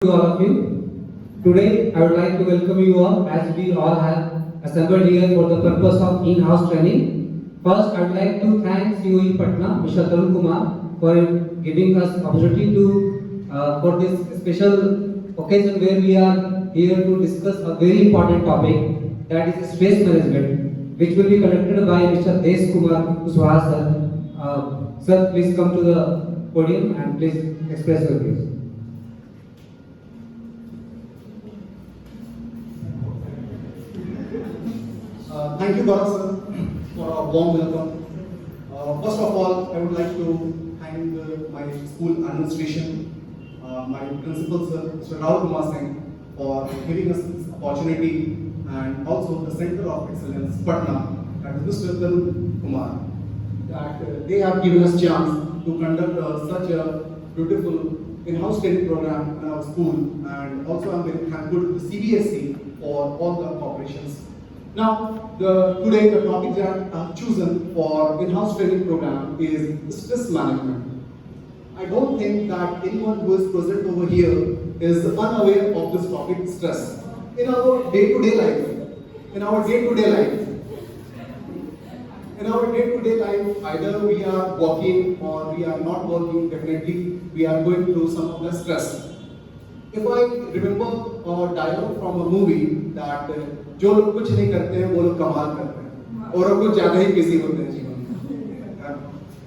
to all of you. Today, I would like to welcome you all as we all have assembled here for the purpose of in-house training. First, I would like to thank COE Patna, Mr. Tarun Kumar, for giving us opportunity to for this special occasion where we are here to discuss a very important topic, that is stress management, which will be conducted by Mr. Des Kumar Kushwaha sir. Sir, please come to the podium and please express your views. Thank you, Gaurav sir, for a warm welcome. First of all, I would like to thank my school administration, my principal sir, Mr. Rahul Kumar Singh, for giving us this opportunity, and also the Center of Excellence, Patna, that is Mr. Tarun Kumar, that they have given us chance to conduct such a beautiful in-house training program in our school, and also I'm very thankful to the CBSE for all the cooperations. Now, today the topic that I have chosen for in-house training program is stress management. I don't think that anyone who is present over here is unaware of this topic, stress. In our day-to-day life, either we are working or we are not working, definitely we are going through some of the stress. If I remember a dialogue from a movie that जो लोग कुछ नहीं करते हैं वो लोग कमाल करते हैं और कुछ ज्यादा ही बिजी होते हैं जीवन में.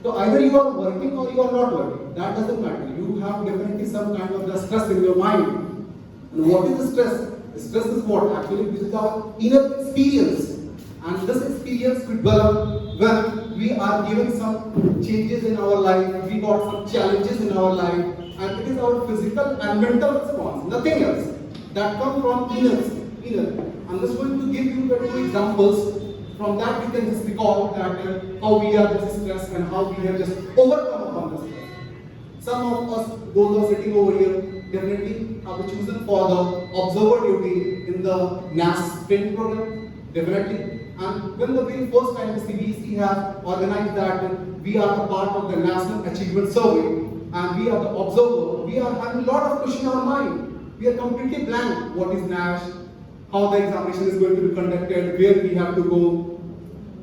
So either you are working or you are not working. That doesn't matter. You have definitely some kind of the stress in your mind. And what is the stress? The stress is what? Actually, this is our inner experience. And this experience will develop when we are given some changes in our life, we got some challenges in our life, and it is our physical and mental response, nothing else, that come from inner. I'm just going to give you the two examples. From that we can just recall that how we are just stressed and how we have just overcome upon the stress. Some of us, those who are sitting over here, definitely have chosen for the observer duty in the NAS training program, definitely. And when the very first time the CBSE has organized that we are a part of the National Achievement Survey and we are the observer, we are having a lot of questions in our mind. We are completely blank. What is NASH? How the examination is going to be conducted, where we have to go,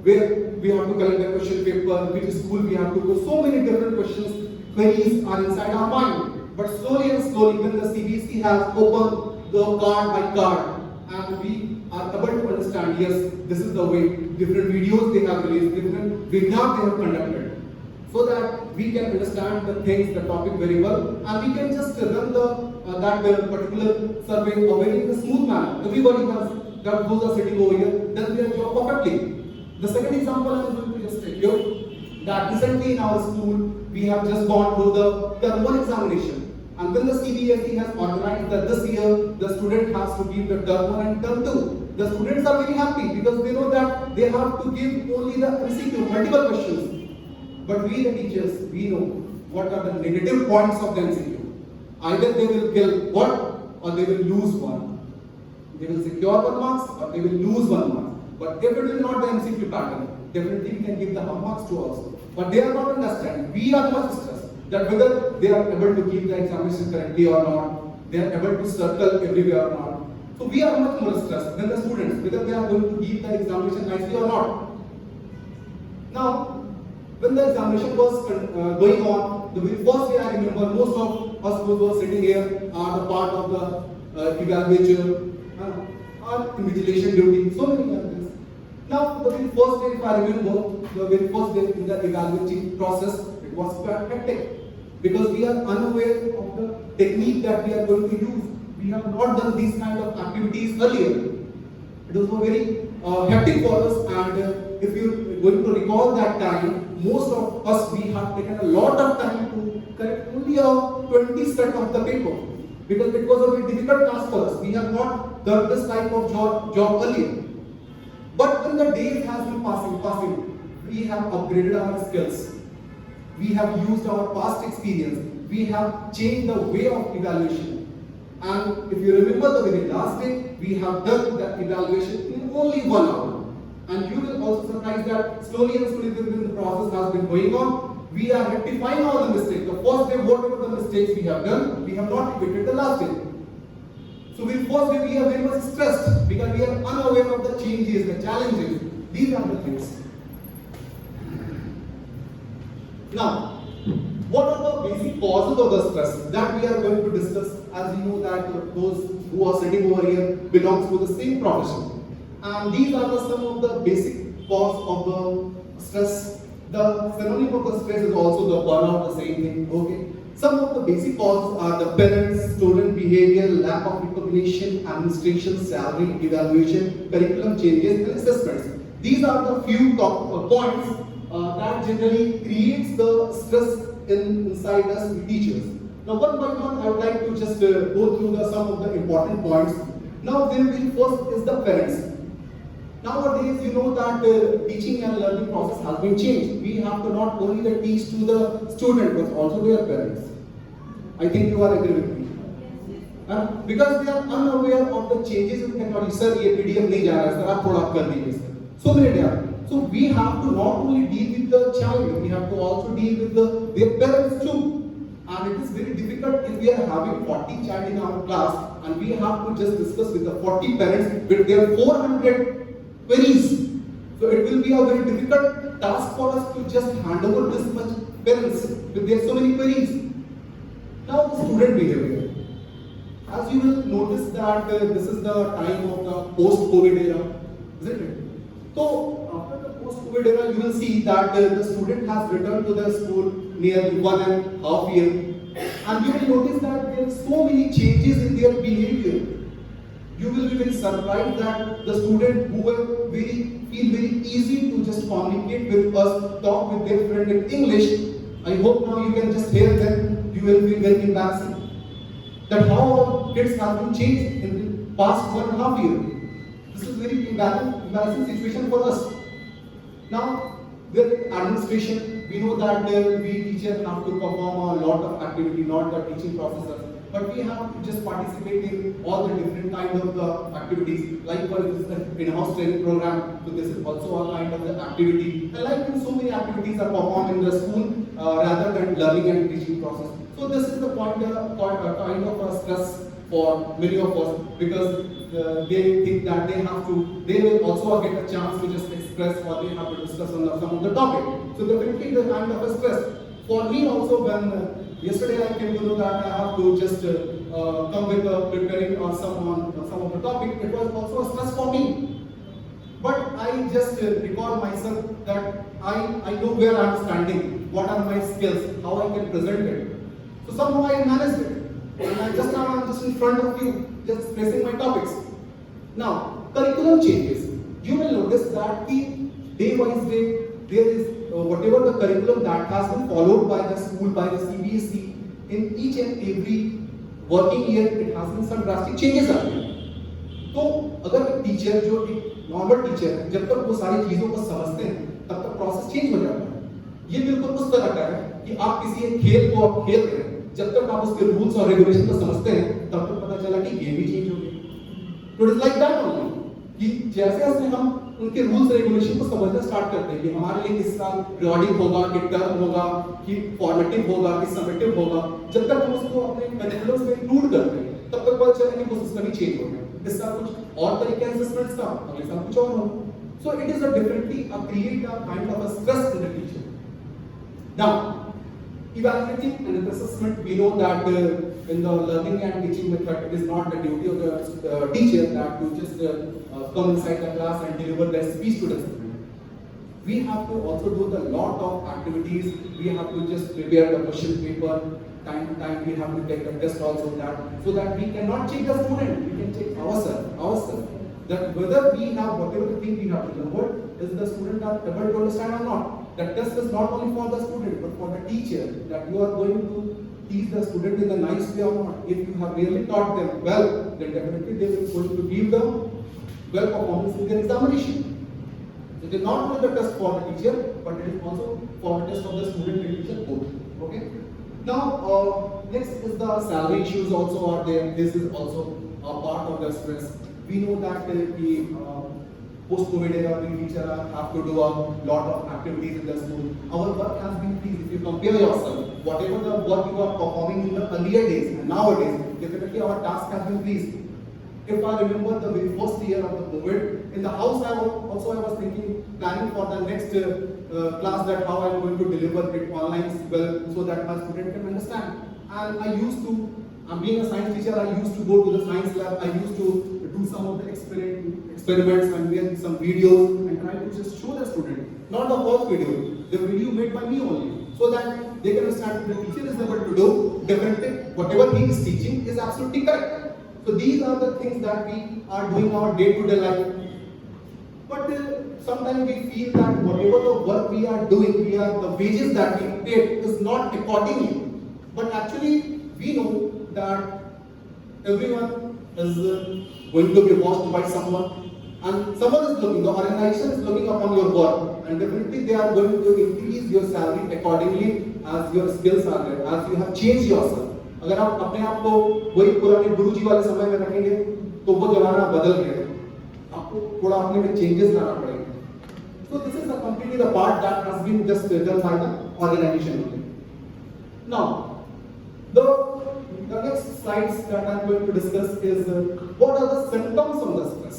where we have to collect the question paper, which school we have to go. So many different questions, queries are inside our mind. But slowly and slowly, when the CBSE has opened the card by card, and we are able to understand, yes, this is the way, different videos they have released, different webinars they have conducted, so that we can understand the things, the topic very well, and we can just run that particular survey in a very smooth manner. Everybody has, that those are sitting over here, does their job perfectly. The second example I am going to just take you, that recently in our school, we have just gone through the term 1 examination. And when the CBSE has organized that this year, the student has to give the term 1 and term 2. The students are very happy because they know that they have to give only the MCQ, multiple questions. But we the teachers, we know what are the negative points of the MCQ. Either they will kill one or they will lose one. They will secure 1 marks or they will lose 1 mark. But if it is not the MCQ pattern, definitely we can give the half marks to us. But they are not understanding. We are much stressed that whether they are able to keep the examination correctly or not, they are able to circle everywhere or not. So we are much more stressed than the students, whether they are going to keep the examination nicely or not. Now, when the examination was going on, the very first day I remember most of us who were sitting here are the part of the evaluation, invigilation duty, so many other things. Now, the very first day, if I remember, the very first day in the evaluating process, it was quite hectic because we are unaware of the technique that we are going to use. We have not done these kind of activities earlier. It was very hectic for us, and if you're going to recall that time, most of us, we have taken a lot of time to correct only a 20 set of the paper because it was a very difficult task for us. We have not done this type of job earlier. But when the days has been passing, we have upgraded our skills. We have used our past experience. We have changed the way of evaluation. And if you remember the very last day, we have done the evaluation in only 1 hour. And you will also surprise that slowly and slowly the process has been going on. We are rectifying all the mistakes. The first day, whatever the mistakes we have done, we have not repeated the last day. So we are very much stressed because we are unaware of the changes, the challenges. These are the things. Now, what are the basic causes of the stress that we are going to discuss? As you know that those who are sitting over here belongs to the same profession. And these are some of the basic cause of the stress. The synonym of the stress is also the burnout, the same thing. Okay. Some of the basic causes are the parents, student behavior, lack of recognition, administration, salary, evaluation, curriculum changes, and assessments. These are the few top points that generally creates the stress inside us teachers. Now, one by one, I would like to just go through some of the important points. Now, there will first is the parents. Nowadays, you know that teaching and learning process has been changed. We have to not only teach to the student, but also their parents. I think you are agree with me. Because they are unaware of the changes in technology. Sir, ये PDF नहीं जा रहा है, sir, आप थोड़ा कर दीजिए, sir. So many there. So we have to not only deal with the child, we have to also deal with their parents too. And it is very difficult if we are having 40 child in our class and we have to just discuss with the 40 parents with their 400 queries. So it will be a very difficult task for us to just hand over this much parents with their so many queries. Now the student behavior. As you will notice that this is the time of the post-COVID era, isn't it? So after the post-COVID era, you will see that the student has returned to the school nearly 1.5 years. And you will notice that there are so many changes in their behavior. You will be very surprised that the student who will feel very easy to just communicate with us, talk with their friend in English. I hope now you can just hear them. You will feel very embarrassing. That how our kids have been changed in the past 1.5 years. This is very embarrassing situation for us. Now, with administration, we know that we teachers have to perform a lot of activity, not the teaching processes, but we have to just participate in all the different kind of activities. Like for instance, in-house training program, so this is also a kind of the activity. And like so many activities are performed in the school rather than learning and teaching process. So this is the kind of stress for many of us because they think that they will also get a chance to just express or they have to discuss on some of the topic. So definitely the kind of a stress. For me also when yesterday I came to know that I have to just come with preparing on some of the topic, it was also a stress for me. But I just recall myself that I know where I am standing, what are my skills, how I can present it. So somehow I managed it. And I am just in front of you, just expressing my topics. Now, curriculum changes. You will notice that day by day, there is whatever the curriculum that has been followed by the school, by the CBSE, in each and every working year, it has been some drastic changes are there. तो अगर एक teacher जो एक normal teacher है, जब तक वो सारी चीजों को समझते हैं, तब तक प्रोसेस चेंज हो जाता है. ये बिल्कुल उस तरह का है कि आप किसी एक खेल को आप खेल रहे हैं. जब तक आप उसके रूल्स और रेगुलेशन को समझते हैं तब तक पता चला कि गेम भी चेंज हो गई. तो it is like that only कि जैसे जैसे हम उनके रूल्स रेगुलेशन को समझना स्टार्ट करते हैं कि हमारे लिए किस साल रिवॉर्डिंग होगा कि टर्म होगा कि फॉर्मेटिव होगा कि समेटिव होगा, जब तक हम उसको अपने करिकुलम में इंक्लूड करते हैं तब तक पता चला कि वो सिस्टम ही चेंज हो गया. इस साल कुछ और तरीके के असेसमेंट्स का, अगले साल कुछ और होगा. So it is a differently create a kind of a stress in the teacher. Now evaluating and assessment, we know that in the learning and teaching method, it is not the duty of the teacher that to just come inside the class and deliver their speech to the student. We have to also do the lot of activities. We have to just prepare the question paper. Time to time, we have to take the test also that, so that we cannot check the student. We can check ourselves. That whether we have whatever the thing we have to learn, what is the student are able to understand or not. That test is not only for the student but for the teacher, that you are going to teach the student in a nice way or not. If you have really taught them well, then definitely they will going to give them well performance in their examination. So it is not only the test for the teacher, but it is also for the test of the student and teacher both. Okay. Now next is the salary issues also are there. This is also a part of the stress. We know that post-COVID era, we teachers have to do a lot of activities in the school. Our work has been increased. If you compare yourself, whatever the work you are performing in the earlier days and nowadays, definitely our task has been increased. If I remember the very first year of the COVID, in the house I was thinking, planning for the next class, that how I am going to deliver it online well so that my student can understand. And I used to, being a science teacher, I used to go to the science lab, I used to do some of the experiments and make some videos and try to just show the student. Not the first video, the video made by me only, so that they can understand the teacher is able to do, definitely whatever he is teaching is absolutely correct. So these are the things that we are doing our day-to-day life. But sometimes we feel that whatever the work we are doing, the wages that we pay is not accordingly. But actually, we know that everyone is going to be watched by someone, and someone is looking, the organization is looking upon your work, and definitely they are going to increase your salary accordingly as your skills are there, as you have changed yourself. अगर आप अपने आप को वही पुराने गुरुजी वाले समय में रखेंगे तो वो जमाना बदल गया, आपको थोड़ा अपने में चेंजेस लाना पड़ेगा. So this is completely the part that has been just done by the organization only. Now, the next slides that I am going to discuss is what are the symptoms of the stress.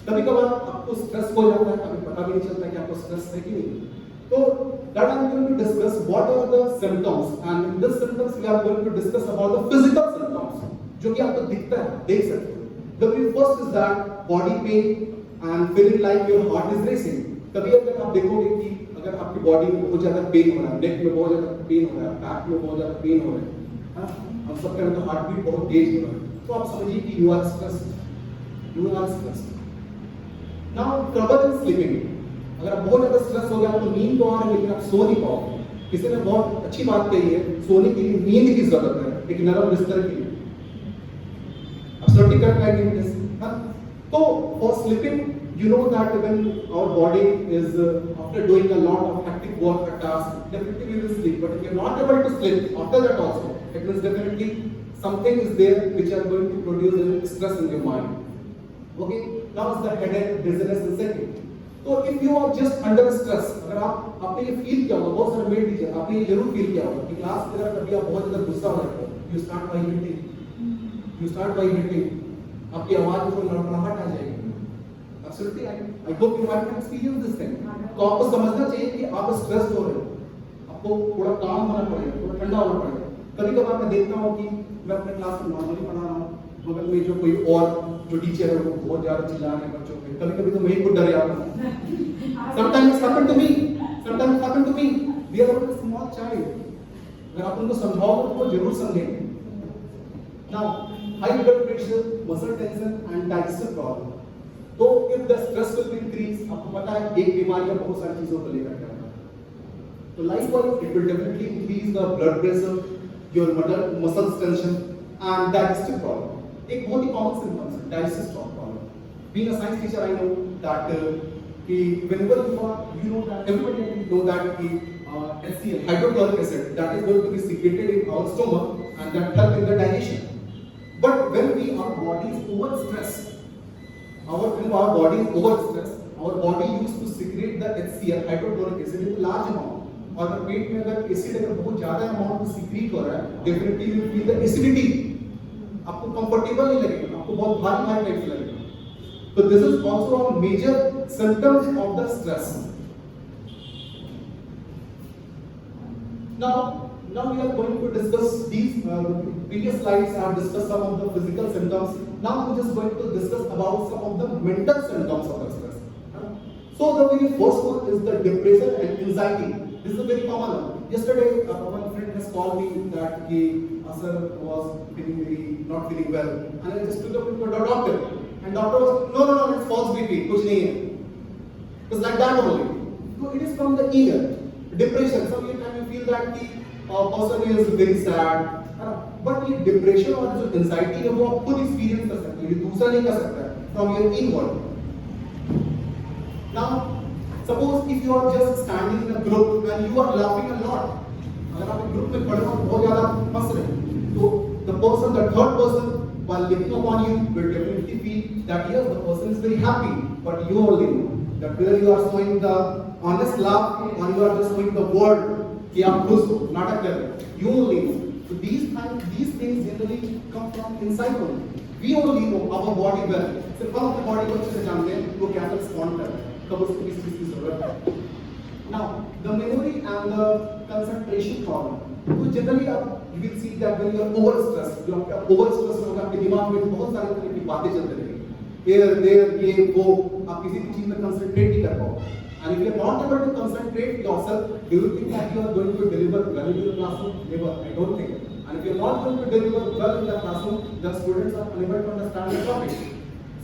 कभी कभार आपको stress हो जाता है, कभी पता भी नहीं चलता कि आपको स्ट्रेस है कि नहीं. So that I am going to discuss what are the symptoms, and in this symptoms we are going to discuss about the physical symptoms जो कि आपको दिखता है, देख सकते हो. The very first is that body pain and feeling like your heart is racing. कभी अगर आप देखोगे कि अगर आपकी बॉडी में बहुत ज्यादा पेन हो रहा है, नेक में बहुत ज्यादा पेन हो रहा है, बैक में बहुत ज्यादा पेन हो रहा है, हम सब का तो हार्ट बीट बहुत तेज हो रहा है, तो आप समझिए कि you are stressed. Now trouble in sleeping. अगर आप बहुत ज्यादा स्ट्रेस हो गया तो नींद तो आ रही है लेकिन आप सो नहीं पाओगे. किसी ने बहुत अच्छी बात कही है, सोने के लिए नींद की जरूरत है, एक नरम बिस्तर की. Absolutely correct, I mean this. So for sleeping, you know that when our body is after doing a lot of hectic work or task, definitely we will sleep. But if you are not able to sleep after that also, it means definitely something is there which are going to produce stress in your mind. Okay, now is the headache, dizziness, and second. तो if you are just under stress, अगर आप आपने ये feel किया होगा, बहुत सारे made teacher आपने ये जरूर फील किया होगा कि क्लास के अंदर कभी आप बहुत ज्यादा गुस्सा हो जाते हो, यू स्टार्ट बाय हिटिंग, आपकी आवाज में लड़खड़ाहट आ जाएगी. Absolutely I hope you have experience this thing. तो आपको समझना चाहिए कि आप स्ट्रेस हो रहे हो, आपको थोड़ा काम होना पड़ेगा, थोड़ा ठंडा होना पड़ेगा. कभी कभार मैं देखता हूँ कि मैं अपने क्लास में नॉर्मली पढ़ा रहा हूँ, बगल में जो कोई और जो टीचर है वो बहुत ज्यादा चिल्ला रहे हैं बच्चों पे, कभी-कभी तो मैं ही खुद डर जाता हूँ. Sometimes it's happened to me. We are a small child. अगर आप उनको समझाओगे तो वो जरूर समझेंगे. Now, high blood pressure, muscle tension and digestive problem. तो if the stress will increase, आपको पता है एक बीमारी का बहुत सारी चीजों को लेकर के आता है. तो likewise, it will definitely increase the blood pressure, your muscle tension and digestive problem. एक बहुत ही common symptom है digestive problem. Being a science teacher, I know that whenever you know that everybody know that HCl, hydrochloric acid, that is going to be secreted in our stomach and that help in the digestion. But when our body is over stress, our body used to secrete the HCl, hydrochloric acid in a large amount. और अगर पेट में अगर acid अगर बहुत ज्यादा amount में secret हो रहा है, definitely you feel the acidity. आपको कंफर्टेबल नहीं लगेगा, आपको बहुत भारी टाइप लगेगा. So this is also a major symptoms of the stress. Now we are going to discuss these previous slides have discussed some of the physical symptoms. Now we are just going to discuss about some of the mental symptoms of the stress. So the very first one is the depression and anxiety. This is a very common one. Yesterday, one friend has called me that he sir was not feeling well, and I just took him to the doctor. And doctor was no, it's false BP, कुछ नहीं है. It's like that only. So it is from the ear. Depression. Sometimes you feel that the person is very sad. But ये depression और जो anxiety है वो आप खुद experience कर सकते हो. ये दूसरा नहीं कर सकता है. From your inward. Now, suppose if you are just standing in a group and you are laughing a lot. अगर आप एक group में खड़े हो बहुत ज़्यादा हंस रहे हैं, तो the third person, while looking upon you, will definitely feel that yes, the person is very happy, but you only know that whether you are showing the honest laugh or you are just showing the word कि आप खुश हो, नाटक कर रहे हो, you only know. So these things generally come from inside only. We only know our body well. सिर्फ हम अपने बॉडी को अच्छे से जानते हैं वो कैसे रिस्पॉन्ड कर रहा है, कब उसको किस चीज की जरूरत है. Now, the memory and the concentration problem. तो जनरली आप you will see that when you are over stressed, जो आपका over stress होगा आपके दिमाग में बहुत सारी तरह की बातें चलती रहेंगी. Here, there, ये वो, आप किसी भी चीज में कंसंट्रेट नहीं कर पाओगे. And if you are not able to concentrate yourself, do you think that you are going to deliver well in your classroom? Never. I don't think. And if you are not going to deliver well in the classroom, the students are unable to understand the topic.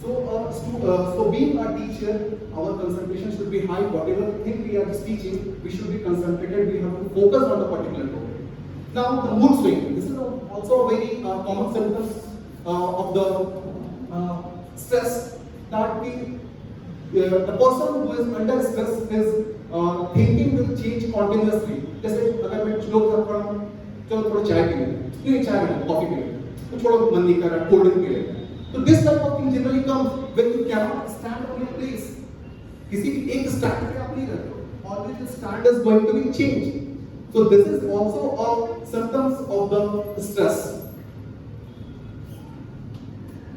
So being a teacher, our concentration should be high. Whatever thing we are just teaching, we should be concentrated. We have to focus on the particular topic. Now, the mood swing. This is also a very common symptoms of the stress that the person who is under stress is thinking will change continuously. जैसे अगर मैं कुछ लोग रख रहा हूँ, चलो थोड़ा चाय पी लें, नहीं चाय पी लें, कॉफी पी लें, तो थोड़ा मन नहीं कर रहा, कोल्ड ड्रिंक पी लें. So this type of thing generally comes when you cannot stand on your place. किसी भी एक stand पे आप नहीं रहते हो. Always the stand is going to be changed. So this is also a symptoms of the stress.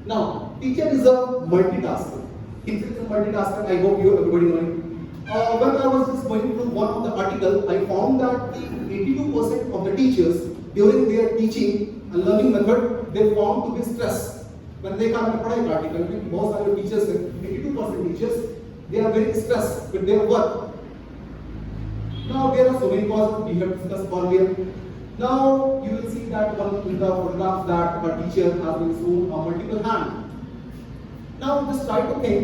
Now, teacher is a multitasker. Teacher is a multitasker. I hope you everybody know it. When I was just going through one of the article, I found that 82% of the teachers during their teaching and learning method they found to be stressed. मैंने देखा मैंने पढ़ा एक article में बहुत सारे teachers हैं 82% teachers they are very stressed with their work. Now there are so many causes we have discussed earlier. Now you will see that one in the photographs that a teacher has been shown a multiple hand. Now just try to think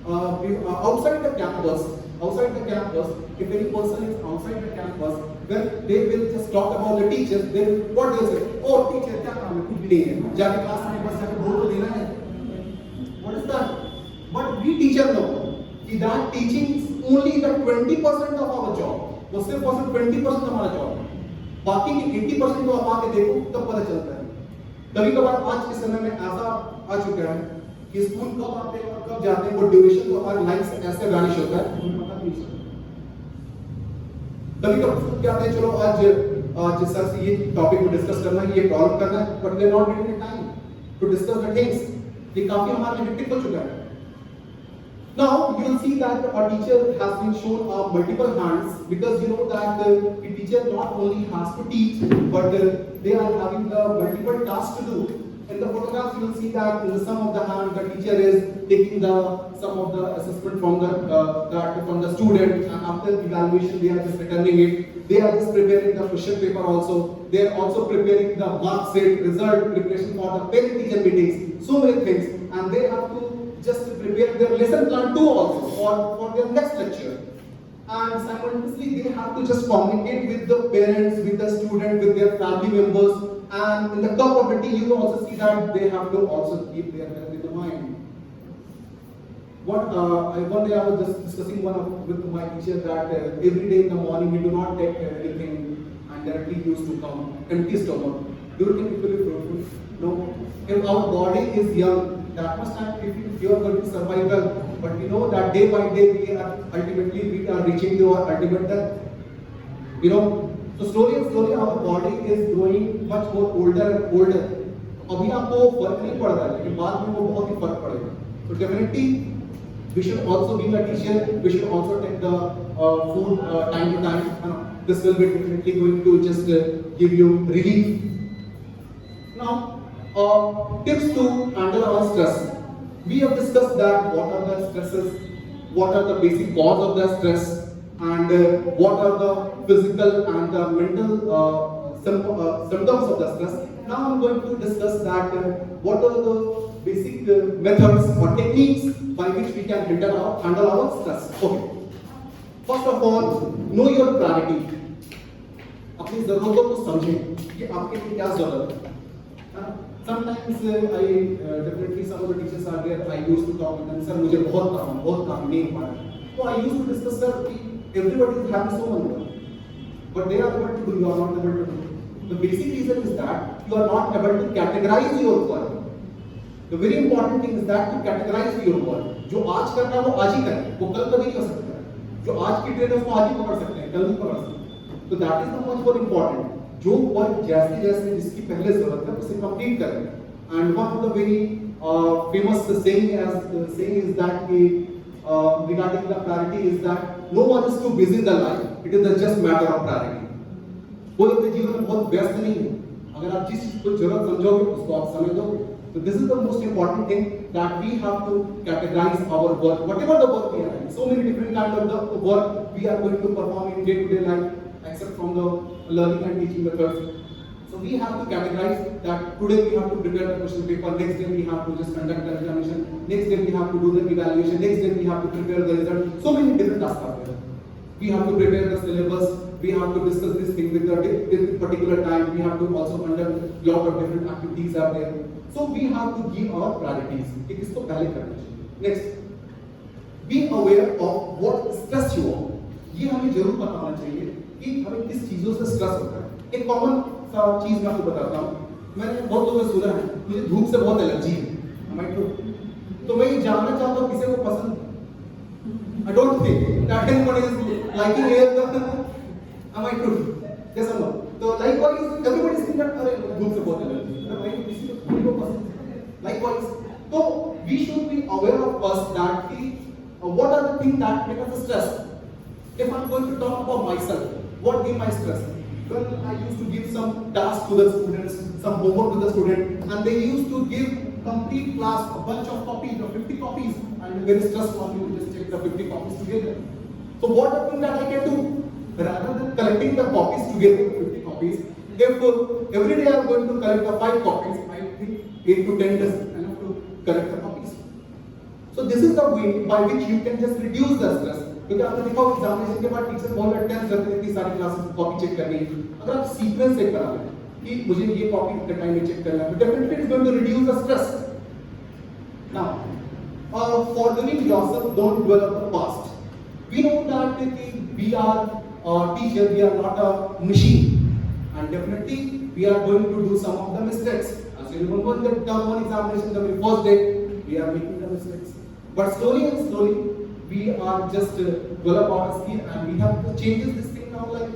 outside the campus, if any person is outside the campus, when they will just talk about the teachers, they will, what they will say, oh teacher क्या काम है, कुछ भी नहीं है, जाके class में बस जाके बोल तो देना है. What is that? But we teacher know that teaching is only the 20% of our job. वो सिर्फ और सिर्फ 20% हमारा जॉब है. बाकी के 80% को आप आके देखो तब पता चलता है. कभी कभार आज के समय में ऐसा आ चुका है कि स्कूल कब आते हैं और कब जाते हैं वो ड्यूरेशन तो हमारी लाइफ से ऐसे वैनिश होता है हमें पता नहीं चलता. कभी कभी क्या आते हैं चलो आज सर से ये टॉपिक को डिस्कस करना है ये प्रॉब्लम करना है but we are not getting time to discuss the things. ये काफी हमारे लिए हेक्टिक हो चुका है. Now you will see that a teacher has been shown multiple hands because you know that a teacher not only has to teach but they are having the multiple tasks to do. In the photographs you will see that in the some of the hand the teacher is taking some of the assessment from the student and after evaluation they are just returning it. They are just preparing the question paper also. They are also preparing the mark sheet, result preparation for the parent teacher meetings. So many things and they have to just prepare their lesson plan too also for their next lecture. And simultaneously they have to just communicate with the parents, with the student, with their family members. And in the cup of the tea you will also see that they have to also keep their health in the mind. One day I was just discussing with my teacher that every day in the morning we do not take anything and directly used to come empty stomach. Do you think it will be fruitful? No. If our body is young, that much time if you are going to survive well, but we know that day by day we are reaching to our ultimate death. You know, so slowly and slowly our body is growing much more older and older. अभी आपको फर्क नहीं पड़ रहा है लेकिन बाद में वो बहुत ही फर्क पड़ेगा. So definitely we should also be a teacher. We should also take the food time to time. This will be definitely going to just give you relief. Now. Tips to handle our stress. We have discussed that what are the stresses, what are the basic cause of the stress, and what are the physical and the mental symptoms of the stress. Now I'm going to discuss that what are the basic methods or techniques by which we can handle our stress. Okay. First of all, know your priority. अपनी जरूरतों को समझें कि आपके लिए क्या जरूरत है. Sometimes I definitely some of the teachers are there. I used to talk with them. Sir, मुझे बहुत काम नहीं हो रहा है. So I used to discuss sir कि everybody is having so much work, but they are able to do. You are not able to do. The basic reason is that you are not able to categorize your work. The very important thing is that to categorize your work. जो आज करना है वो आज ही करें. वो कल कभी नहीं कर सकता है. जो आज की ट्रेन है उसको आज ही पकड़ सकते हैं, कल नहीं पकड़ सकते. So that is the much more important. जो वर्क जैसे जिसकी पहले जरूरत है उसे कंप्लीट करें. And one of the very famous saying is that regarding the priority is that no one is too busy in the life. It is just matter of priority. कोई अपने जीवन में बहुत व्यस्त नहीं है. अगर आप जिस चीज को जरूरत समझोगे उसको आप समय दोगे. So this is the most important thing that we have to categorize our work. Whatever the work we are doing, so many different kind of the work we are going to perform in day-to-day life, except from the learning and teaching methods. So we have to categorize that today we have to prepare the question paper, next day we have to just conduct the examination, next day we have to do the evaluation, next day we have to prepare the result. So many different tasks are there. We have to prepare the syllabus, we have to discuss this thing with the particular time, we have to also conduct lot of different activities are there. So we have to give our priorities. कि किसको पहले करना चाहिए. Next, be aware of what stress you are. ये हमें जरूर पता होना चाहिए कि हमें किस चीजों से स्ट्रेस होता है. एक कॉमन सा चीज मैं आपको बताता हूँ. मैंने बहुत लोगों से सुना है मुझे धूप से बहुत एलर्जी है. Am I true? तो मैं ये जानना चाहता हूँ किसे को पसंद. I don't think that anyone is liking air. Am I true? Yes or no? So likewise, everybody is thinking that अरे धूप से बहुत allergy. Likewise, so we should be aware of us that what are the things that make us stressed. If I'm going to talk about myself, what give my stress? When I used to give some tasks to the students, some homework to the student, and they used to give complete class a bunch of copies, or 50 copies, and very stressed for me to just check the 50 copies together. So what are the things that I can do? Rather than collecting the copies together, 50 copies, if every day I am going to collect the 5 copies, I think 8 to 10 days enough to collect the copies. So this is the way by which you can just reduce the stress. क्योंकि आपने देखा होगा examination के बाद teacher बहुत attend करते हैं कि सारी क्लासेस कॉपी चेक करनी है. अगर आप सीक्वेंस चेक करा लें कि मुझे ये कॉपी इतने टाइम में चेक करना है, तो definitely it is going to reduce the stress. Now forgiving yourself, don't dwell on the past. We know that we are teacher, we are not a machine, and definitely we are going to do some of the mistakes. As you remember the term 1 examination, the very first day we are making the mistakes, but slowly and slowly we are just develop our skill and we have to change this thing now. Like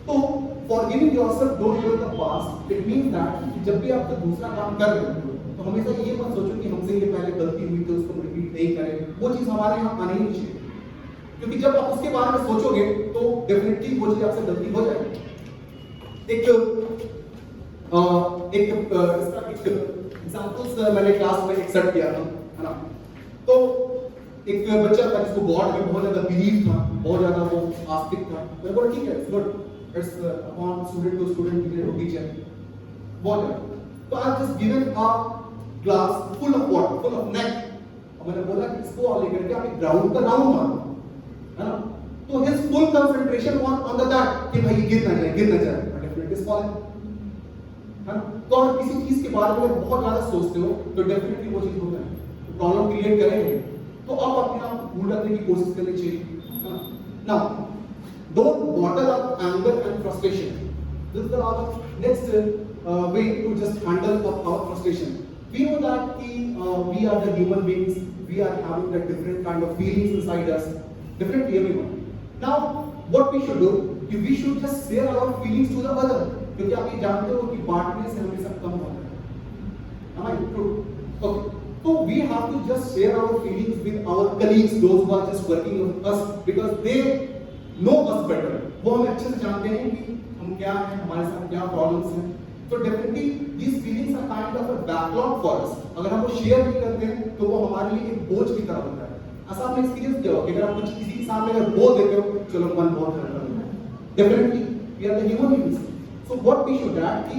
so, forgiving yourself, don't dwell on the past. It means that जब भी आप दूसरा काम कर रहे हो तो हमेशा ये मत सोचो कि हमसे ये पहले गलती हुई थी उसको रिपीट नहीं करें. वो चीज हमारे यहाँ आनी नहीं चाहिए, क्योंकि जब आप उसके बारे में सोचोगे तो डेफिनेटली वो चीज आपसे गलती हो जाएगी. इसका एक एग्जांपल्स मैंने क्लास में एक्सेप्ट किया था, है ना. तो एक बच्चा था जिसको गॉड में बहुत ज्यादा बिलीव था, बहुत ज्यादा वो आस्तिक था. तो बोला ठीक है, it's good, it's upon student to student teacher. बहुत ज्यादा. तो I just given a glass full of water, full of neck. और मैंने बोला कि इसको लेकर के आप एक ग्राउंड का राउंड मारो, है ना. तो his full concentration was on the that कि भाई गिर ना जाए, but definitely is falling, है ना. तो अगर किसी चीज के बारे में बहुत ज्यादा सोचते हो तो डेफिनेटली वो चीज होता है, प्रॉब्लम क्रिएट करेंगे. तो आप अपने आप भूल रखने की कोशिश करनी चाहिए, है ना. Now don't bottle up anger and frustration. This is the next way to just handle our frustration. We know that we are the human beings, we are having the different kind of feelings inside us, different everyone. Now what we should do, we should just share our feelings to the other, क्योंकि आप ये जानते हो कि बांटने से हमेशा कम होता है. Am I true? Okay. So we have to just share our feelings with our colleagues, those who are just working with us, because they know us better. वो हमें अच्छे से जानते हैं कि हम क्या हैं, हमारे साथ क्या प्रॉब्लम्स हैं. So definitely these feelings are kind of a backlog for us. अगर हम वो शेयर नहीं करते हैं तो वो हमारे लिए एक बोझ की तरह होता है. ऐसा आपने एक्सपीरियंस किया हो कि अगर आप कुछ किसी के सामने अगर बोल देते हो, चलो मन बहुत हल्का हो जाता है. Definitely we are the human beings. So what we should do,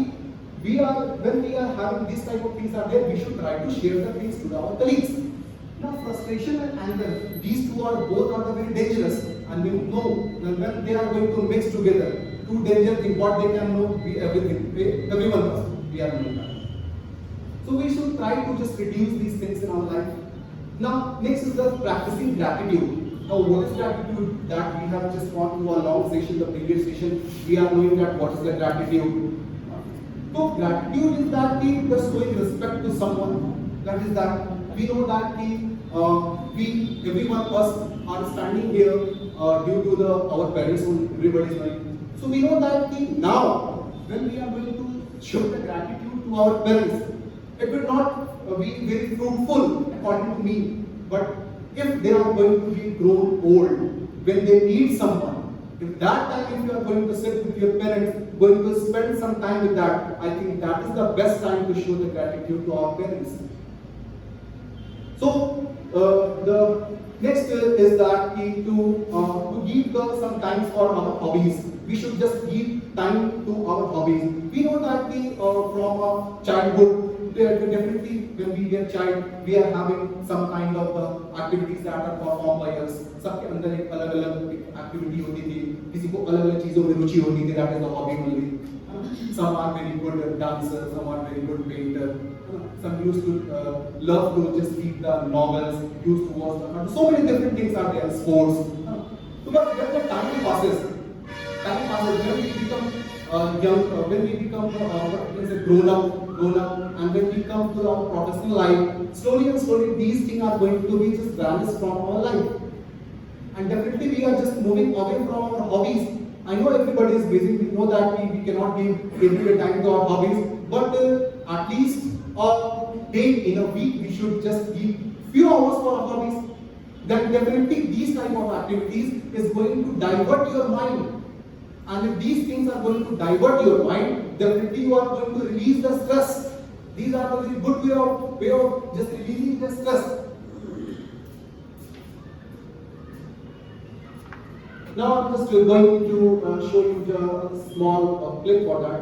when we are having this type of things are there, we should try to share the things to our colleagues. Now frustration and anger, these two are both are very dangerous, and we know when they are going to mix together, two dangerous things, what they can know, everyone knows, we are knowing that. So we should try to just reduce these things in our life. Now next is the practicing gratitude. Now what is gratitude? That we have just gone through a long session, the previous session, we are knowing that what is the gratitude. So gratitude is that the showing respect to someone. That is that we know that everyone of us are standing here due to our parents who everybody is knowing. So we know that now when we are going to show the gratitude to our parents, it will not be very fruitful according to me. But if they are going to be grown old, when they need someone, if that time if you are going to sit with your parents, going to spend some time with that, I think that is the best time to show the gratitude to our parents. So the next is that to give some time for our hobbies. We should just give time to our hobbies. We know that from our childhood, definitely when we get child, we are having some kind of activities that are performed by us. सबके अंदर एक अलग-अलग activity होती थी, किसी को अलग-अलग चीजों में रुचि होती थी, that is the hobby only. Some are very good dancers, some are very good painter. Some used to love to just read the novels, used to watch so many different things are there, sports. So but when the time passes, when we become young, when we become grown up, and when we come to our professional life, slowly and slowly these things are going to be just vanished from our life. And definitely we are just moving away from our hobbies. I know everybody is busy, we know that we cannot give every time to our hobbies, but at least a day in a week we should just give few hours for our hobbies. Then definitely these type of activities is going to divert your mind. And if these things are going to divert your mind, definitely you are going to release the stress. These are a very good way of just releasing the stress. Now I'm just going to show you the small clip for that.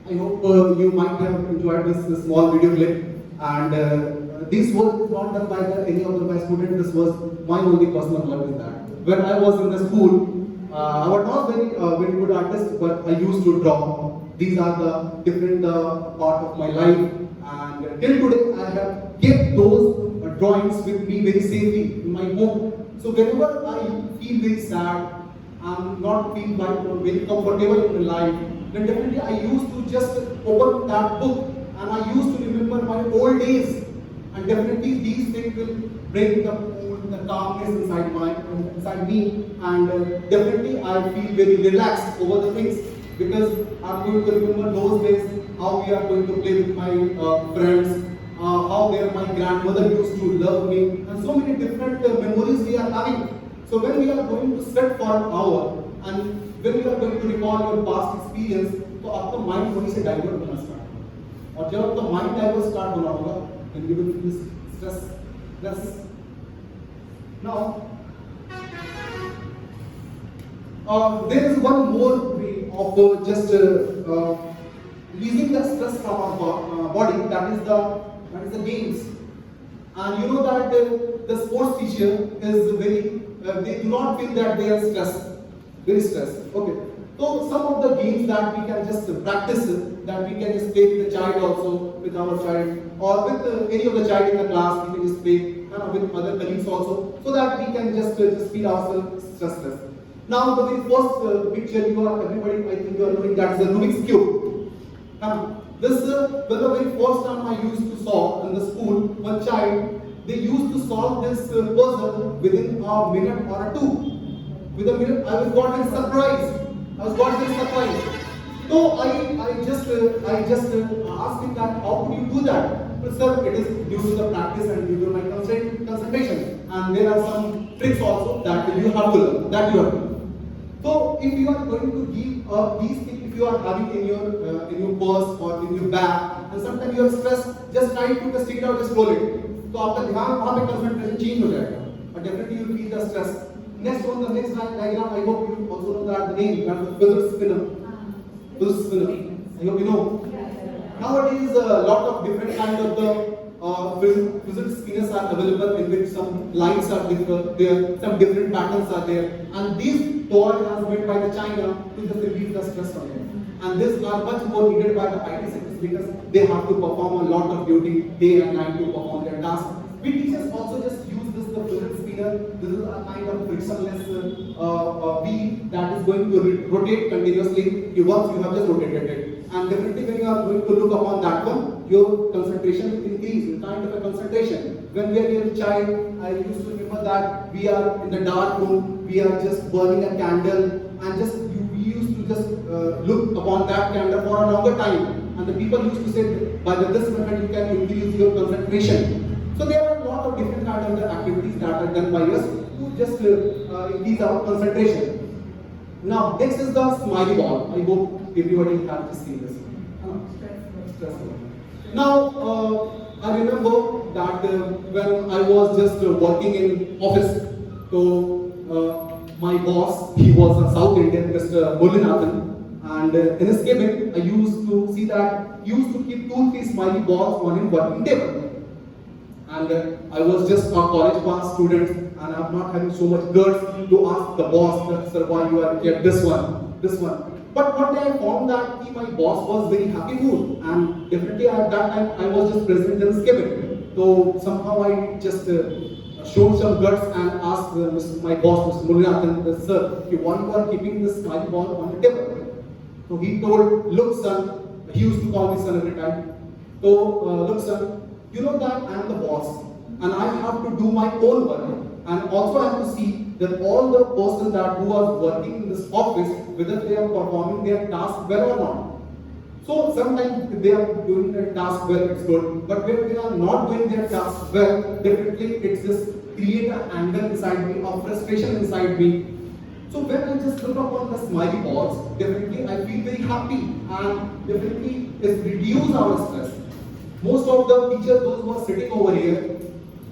I hope you might have enjoyed this small video clip, and this was not done by any of my students. This was my only personal work with that. When I was in the school, I was not very good artist, but I used to draw. These are the different part of my life, and till today I have kept those drawings with me very safely in my home. So whenever I feel very sad, I'm not feeling like very comfortable in life, then definitely I used to just open that book and I used to remember my old days. And definitely these things will bring the calmness inside me, and definitely I feel very relaxed over the things, because I'm going to remember those days, how we are going to play with my friends, how my grandmother used to love me, and so many different memories we are having. So when we are going to sit for an hour and when you are going to recall your past experience, तो आपका mind थोड़ी से divert होना start होगा, और जब आपका mind divert start होना होगा, then you will feel stress. Now, there is one more way of just releasing the stress from our body. That is the games. And you know that the sports teacher is very. They do not feel that they are very stressed. Okay. So some of the games that we can just practice, that we can just play with the child also, with our child, or with any of the child in the class, we can just play with other colleagues also, so that we can just feel ourselves stressless. Now the very first picture everybody, I think you are knowing, that is the Rubik's Cube. This when the very first time I used to solve in the school, one child, they used to solve this puzzle within a minute or two. With a minute, I was got surprised. So I just asked him that how could you do that? But sir, it is due to the practice and due to my concentration. And there are some tricks also that you have to learn. So if you are going to give these things, if you are having in your purse or in your bag, and sometimes you are stressed, just try to stick it out, just roll it. तो आपका ध्यान वहाँ पे concentration change हो जाएगा, but definitely you feel the stress. Next on the next diagram, I hope you also know that the name, that's the physics spinner. Physics spinner. I hope you know. Nowadays, a lot of different kind of the physics spinners are available in which some lines are different, there, some different patterns are there, and these toys are made by the China to just relieve the stress from them. And these are much more needed by the IT sectors because they have to perform a lot of duty day and night to perform their tasks. We teachers also just use this the physics spinner. This is a kind of frictionless wheel that is going to rotate continuously once you have just rotated it. And definitely when you are going to look upon that one, your concentration will increase, kind of a concentration. When we are a child, I used to remember that we are in the dark room, we are just burning a candle, and we used to just look upon that candle for a longer time. And the people used to say, by this method you can increase your concentration. So there are a lot of different kinds of the activities that are done by us to just increase our concentration. Now, next is the smiley ball. I hope everybody has to see this. Stressful. Now, I remember that when I was just working in office, so my boss, he was a South Indian, Mr. Mulinathan, and in his cabin, I used to see that he used to keep 2-3 smiley balls on his working table. And I was just a college pass student, and I'm not having so much guts to ask the boss, sir, why you have kept this one. But one day I found that my boss was very happy mood, and definitely at that time I was just present in his cabin. So somehow I just showed some guts and asked my boss, Mr. Mulinathan, sir, why you are keeping this smiley ball on the table? So he told, look son, he used to call me son every time. So look son, you know that I am the boss, and I have to do my own work, and also I have to see that all the persons who are working in this office, whether they are performing their task well or not. So sometimes they are doing their task well, it's good, but when they are not doing their task well, definitely it just create an anger inside me or frustration inside me. So when I just look upon the smiley balls, definitely I feel very happy, and definitely it reduces our stress. Most of the teachers, those who are sitting over here,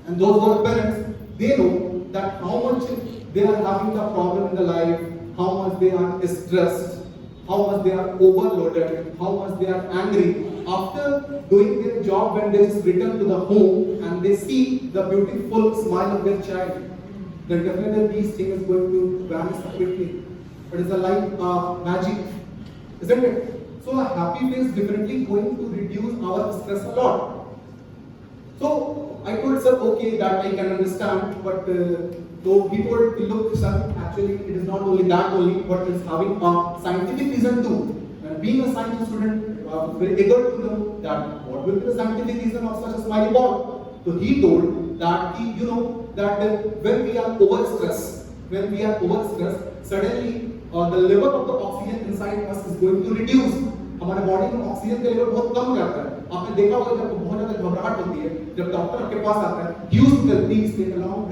and those who are parents, they know that how much they are having a problem in the life, how much they are stressed, how much they are overloaded, how much they are angry. After doing their job, when they just return to the home and they see the beautiful smile of their child, then definitely these things is going to vanish quickly. It is a life magic, isn't it? So a happy face definitely going to reduce our stress a lot. So I told sir, okay, that I can understand, but though he told, look sir, actually it is not only that only, but it's having a scientific reason too. And being a science student, very eager to know that what will be the scientific reason of such a smiley ball. So he told that when we are overstressed, suddenly the level of the oxygen inside us is going to reduce. हमारे body में oxygen का level बहुत कम हो जाता है. आपने देखा होगा जब बहुत ज्यादा घबराहट होती है, जब डॉक्टर आपके पास आता है, use to please take a long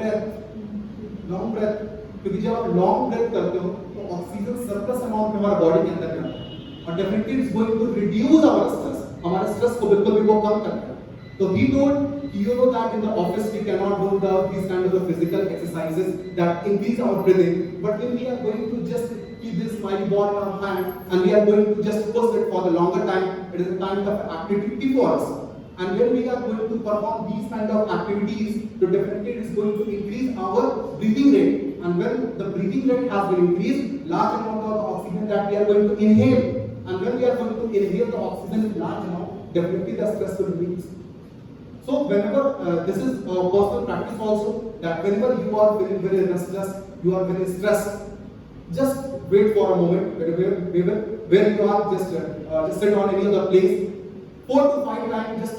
breath, क्योंकि जब आप लॉन्ग ब्रेथ करते हो तो ऑक्सीजन सरप्लस अमाउंट में हमारे बॉडी के अंदर जाता है, और definitely it's going to reduce our stress. हमारे स्ट्रेस को बिल्कुल भी वो कम करता है. So he told, you know that in the office we cannot do these kind of the physical exercises that increase our breathing, but when we are going to just keep this smiley ball in our hand and we are going to just push it for the longer time, it is a kind of activity for us. And when we are going to perform these kind of activities, so definitely it is going to increase our breathing rate. And when the breathing rate has been increased, large amount of oxygen that we are going to inhale. And when we are going to inhale the oxygen in large amount, definitely the stress will reduce. So whenever, this is personal practice also, that whenever you are feeling very restless, you are very stressed, just wait for a moment, where you are, just sit on any other place, 4 to 5 times,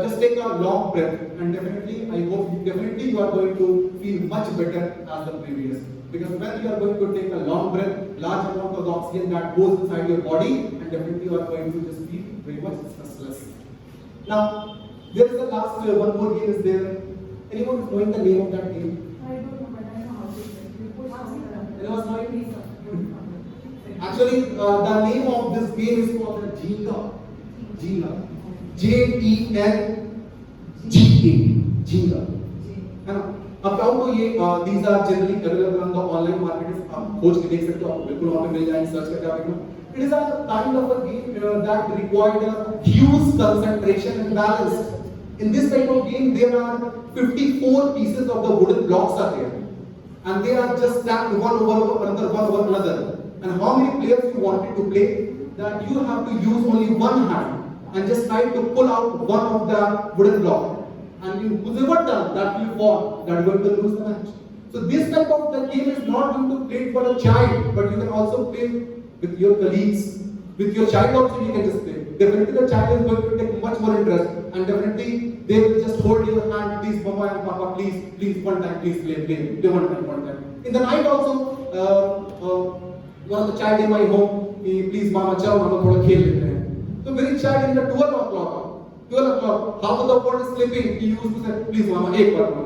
just take a long breath, and definitely, I hope, definitely you are going to feel much better as the previous. Because when you are going to take a long breath, large amount of oxygen that goes inside your body, and definitely you are going to just feel very much stressless. Now, there is the last one more game is there. Anyone is knowing the name of that game? I don't know, but I know how to play. Anyone knowing? Actually, the name of this game is called the Jenga. Jenga. Jenga. Jenga. अब क्या हो ये these are generally available on the online market. आप खोज के देख सकते हो, आपको बिल्कुल वहाँ पे मिल जाएंगे, सर्च करके आप देखना. It is a kind of a game that required a huge concentration and balance. In this type of game, there are 54 pieces of the wooden blocks are there, and they are just stacked one over another. And how many players you wanted to play? That you have to use only one hand and just try to pull out one of the wooden block. And whoever done that will fall, that will lose the match. So this type of the game is not going to play for a child, but you can also play with your colleagues, with your child also you can just play. Definitely the child is going to take much more interest, and definitely they will just hold your hand, please mama and papa, please one time, please play one time. In the night also, one of the child in my home, please mama chalo हम लोग थोड़ा खेल लेते हैं. So very child in the 12 o'clock, half of the world is sleeping, he used to say, please mama, एक बार mama.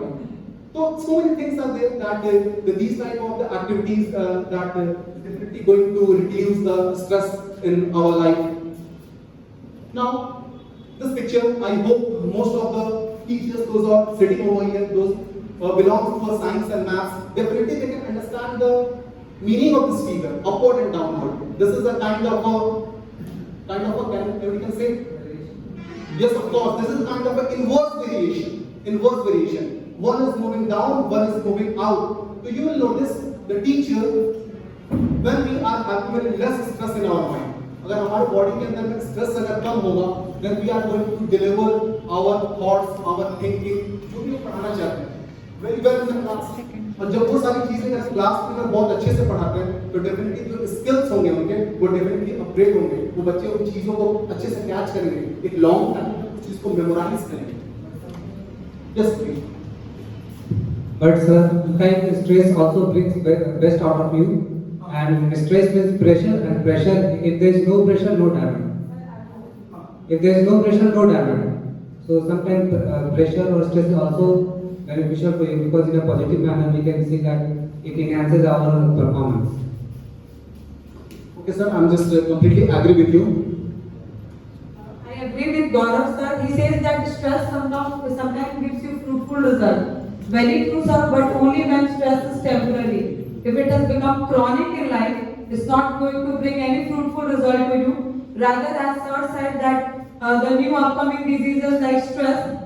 So many things are there that these type of the activities that definitely going to reduce the stress in our life. Now, this picture, I hope most of the teachers, those are sitting over here, those belongs to science and maths, definitely they can understand the meaning of this figure, upward and downward. This is a kind of a, you can say, yes, of course, this is a kind of an inverse variation. One is moving down, one is moving out. So you will notice the teacher, when we are having less stress in our mind, अगर हमारे body के अंदर में stress अगर कम होगा, then we are going to deliver our thoughts, our thinking, जो भी हम पढ़ाना चाहते हैं, very well in the class. और जब वो सारी चीजें अगर क्लास में अगर बहुत अच्छे से पढ़ाते हैं, तो डेफिनेटली जो स्किल्स होंगे उनके, वो डेफिनेटली अपग्रेड होंगे. वो बच्चे उन चीजों को अच्छे से कैच करेंगे, एक लॉन्ग टाइम में उस चीज को मेमोराइज करेंगे. Yes, please. But sir, sometimes stress also brings best out of you, and stress means pressure, and pressure, if there is no pressure, no diamond. If there is no pressure, no diamond. So sometimes pressure or stress is also beneficial for you, because in a positive manner we can see that it enhances our performance. Okay sir, I'm just completely agree with you. I agree with Gaurav sir. He says that stress sometimes gives you fruitful results. Very true sir, but only when stress is temporary. If it has become chronic in life, it's not going to bring any fruitful result to you. Rather, as sir said that the new upcoming diseases like stress,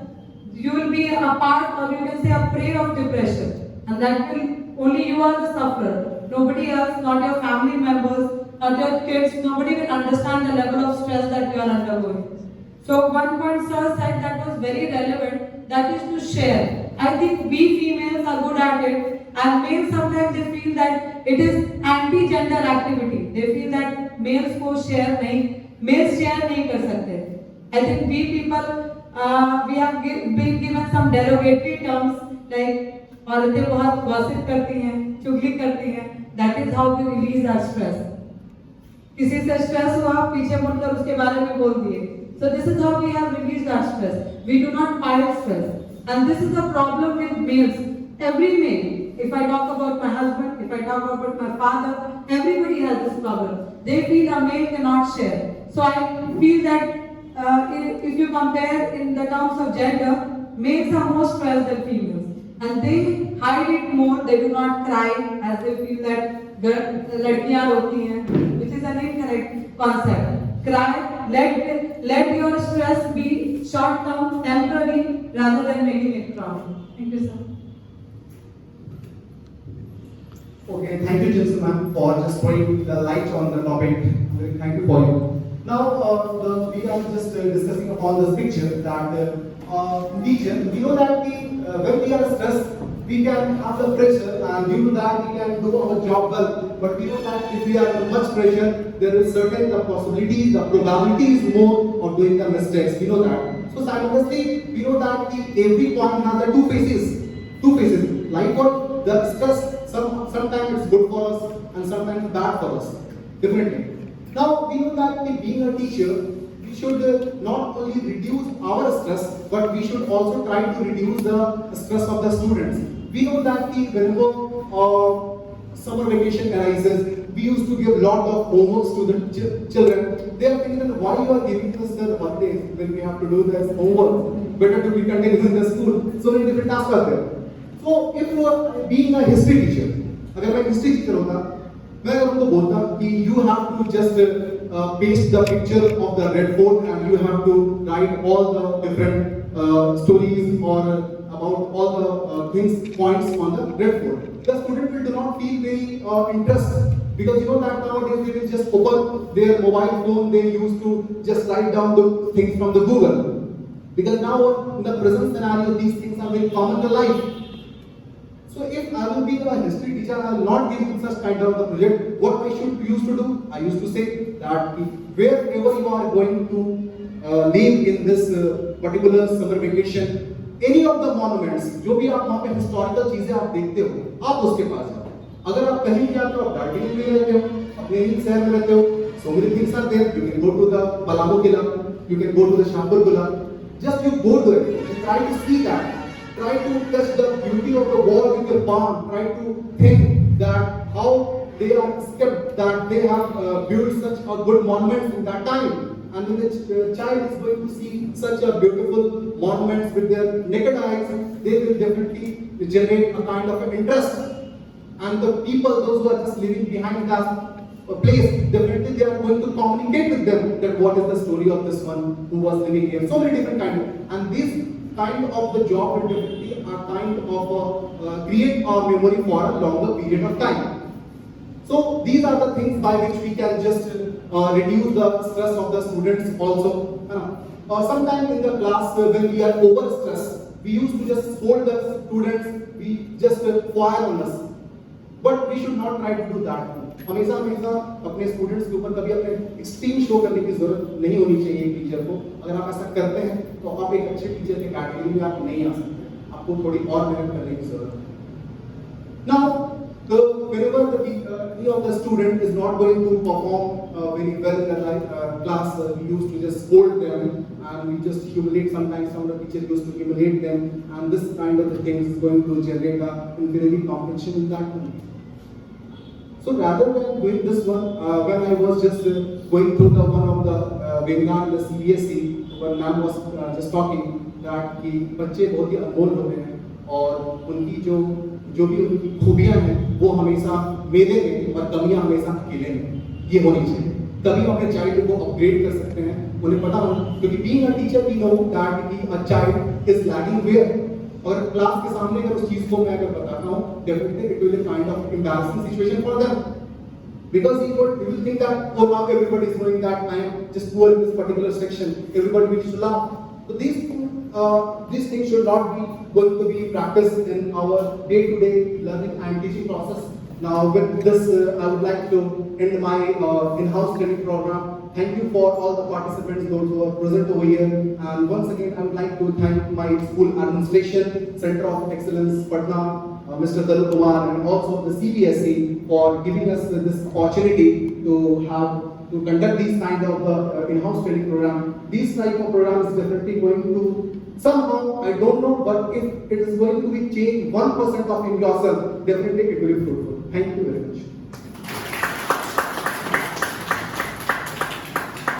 you will be a part, or you can say a prey of depression, and that will only you are the sufferer. Nobody else, not your family members, not your kids, nobody will understand the level of stress that you are undergoing. So one point sir said that was very relevant, that is to share. I think we females are good at it, and males sometimes they feel that it is anti-gender activity. They feel that males को share नहीं कर सकते. I think we people we have been given some derogatory terms like औरतें बहुत gossip करती हैं, चुगली करती हैं. That is how we release our stress. किसी से stress हुआ, पीछे मुड़कर उसके बारे में बोल दिए. So this is how we have released our stress. We do not pile stress. And this is the problem with males. Every male, if I talk about my husband, if I talk about my father, everybody has this problem. They feel a male cannot share. So I feel that if you compare in the terms of gender, males are more stressed than females. And they hide it more, they do not cry as they feel that लड़कियां रोती हैं, which is an incorrect concept. Cry, let your stress be short term, temporary, rather than making it chronic. Thank you, sir. Okay, thank you, gentlemen, for just throwing the light on the topic. Thank you for you. Now, we are just discussing upon this picture that teacher, we know that when we are stressed, we can have the pressure, and due to that we can do our job well. But we know that if we are under much pressure, there is certain the possibilities, the probability is more of doing the mistakes. We know that. So simultaneously, we know that every coin has the two faces. Like what the stress, sometimes it's good for us and sometimes bad for us. Definitely. Now we know that being a teacher, we should not only reduce our stress, but we should also try to reduce the stress of the students. We know that whenever summer vacation arises, we used to give lot of homeworks to the children. They are thinking, why you are giving us the birthdays when we have to do this homework? Better to be continued in the school. So many different tasks are there. So So if being a history teacher, अगर मैं history teacher होता, मैं अगर उनको बोलता कि you have to just paste the picture of the Red Fort and you have to write all the different stories or about all the things, points on the Red Fort. The student will do not feel very interested because you know that nowadays they will just open their mobile phone, they used to just write down the things from the Google. Because now in the present scenario, these things are very common to life. So if I will be a history teacher, I will not give you such kind of the project. What I used to do, I used to say that wherever you are going to live in this particular summer vacation, any of the monuments, जो भी आप वहाँ पे historical चीजें आप देखते हो, आप उसके पास जाओ. अगर आप कहीं जाते हो, आप दार्जिलिंग में रहते हो, अपने ही शहर में रहते हो, so many things are there. You can go to the Palamu Killa, you can go to the Shahpur Killa. Just you go to it, and try to see that. Try to touch the beauty of the wall with your palm. Try to think that how they are stepped, that they have built such a good monument in that time. And when the child is going to see such a beautiful monuments with their naked eyes, they will definitely generate a kind of interest. And the people, those who are just living behind that place, definitely they are going to communicate with them that what is the story of this one who was living here. So many different kind of, and these kind of the job will definitely are kind of create our memory for a longer period of time. So these are the things by which we can just reduce the stress of the students also. Sometimes in the class when we are overstressed, we used to just scold the students, we just fire on us. But we should not try to do that. हमेशा हमेशा अपने students के ऊपर कभी अपने extreme show करने की जरूरत नहीं होनी चाहिए एक टीचर को. अगर आप ऐसा करते हैं तो आप एक अच्छे टीचर के कैटेगरी में आप नहीं आ सकते. आपको थोड़ी और मेहनत करने की जरूरत है. Now, whenever any of the student is not going to perform very well in the class, we used to just scold them and we just humiliate. Sometimes some of the teachers used to humiliate them, and this kind of the thing is going to generate a inferiority competition in that one. So rather than doing this one, when I was just going through the one of the webinar in the CBSE, when ma'am was just talking that कि बच्चे बहुत ही अनमोल होते हैं और उनकी जो भी उनकी खूबियां हैं वो हमेशा मेले में और कमियां हमेशा अकेले में. ये होनी चाहिए. तभी हम अपने चाइल्ड को अपग्रेड कर सकते हैं. उन्हें पता हो, क्योंकि being a teacher we know that a child is lagging where. और क्लास के सामने अगर उस चीज को मैं अगर बताता हूँ, definitely it will be kind of embarrassing situation for them, because he will think that oh now everybody is knowing that I am just poor in this particular section, everybody will laugh. So these things should not be going to be practiced in our day-to-day learning and teaching process. Now with this I would like to end my in-house training program. Thank you for all the participants, those who are present over here. And once again, I would like to thank my school administration, Center of Excellence, Patna, Mr. Tarun Kumar, and also the CBSE for giving us this opportunity to conduct these kind of in-house training program. These type of programs is definitely going to somehow, I don't know, but if it is going to be changed 1% of in yourself, definitely it will be fruitful. Thank you very much.